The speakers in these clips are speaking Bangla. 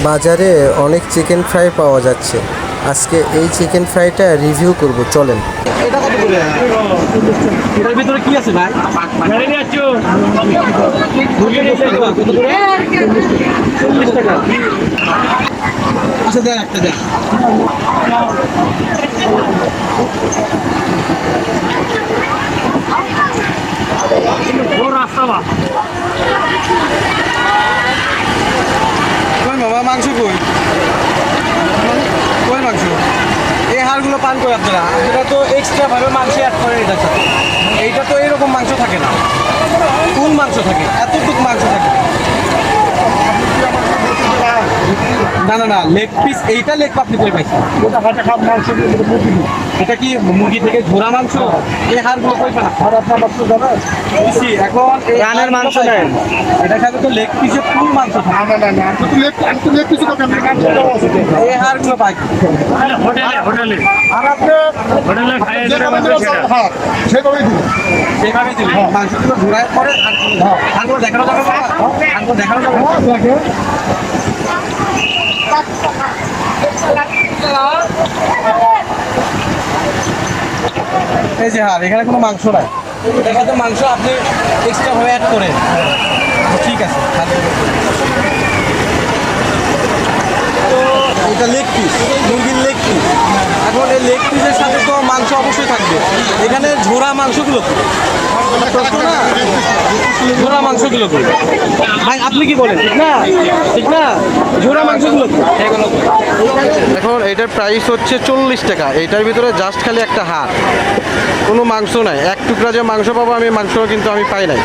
বাজারে অনেক চিকেন ফ্রাই পাওয়া যাচ্ছে। আজকে এই চিকেন ফ্রাইটা রিভিউ করব, চলেন। এটা কত করে? এটার ভিতরে কি আছে ভাই? কত করে? 40 টাকা। আচ্ছা দেন একটা দেন। কই বাবা মাংস কই? কই মাংস? এই হাড়গুলো পান করে আপনারা তো এক্সট্রা ভাবে মাংস অ্যাড করে এটার সাথে। এইটা তো এরকম মাংস থাকে না। কোন মাংস থাকে? এতটুকু মাংস থাকে। না না না, লেগ পিস। এইটা লেগ আপনি করে পাইছেন? এটা কি মুরগি থেকে ঝোড়া মাংস? এই হাড়গুলো কই পান? এখন রানের মাংস নেন, এটা খাবে তো লেগ পিসের ফুল মাংস থাকে। এই হাড়গুলো পাই হোটেলে আর আপনি সেভাবে দিবেন। মাংসগুলো ঘোরায় পরে হাড়গুলো দেখানো যাবে না? হাড়গুলো দেখানো যাবে না? এই যে হাড়, এখানে কোনো মাংস নাই। এখানে তো মাংস আপনি এক্সট্রা ভাবে অ্যাড করেন। ঠিক আছে, তো এটা লেগ পিস, মুরগির লেগ পিস। এখন এই লেগ পিসের সাথে তো মাংস অবশ্যই থাকবে। এখানে ঝোড়া মাংসগুলো কি? প্রশ্ন না, ঝোড়া মাংসগুলো কি? ভাই আপনি কি বলেন? ঠিক না, ঠিক না, ঝোড়া মাংসগুলো কি? এখন এটার প্রাইস হচ্ছে 40 টাকা। এটার ভিতরে জাস্ট খালি একটা হাড়, কোনো মাংস নাই। এক টুকরা যে মাংস পাবো আমি, মাংস কিন্তু আমি পাই নাই।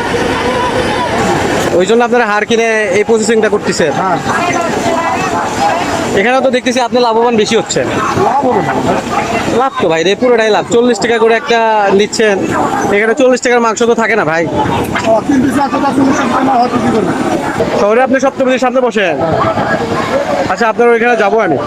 ওই জন্য আপনারা হাড় কিনে এই প্রসেসিংটা করতেছেন। এখানে তো দেখতেছি আপনি লাভবান বেশি হচ্ছে। লাভ তো ভাই, পুরোটাই লাভ। 40 টাকা করে একটা নিচ্ছেন, এখানে 40 টাকার মাংস তো থাকে না ভাই। শহরে আপনি সপ্তমীর সামনে বসেন। আচ্ছা, আপনার ওইখানে যাবো আমি।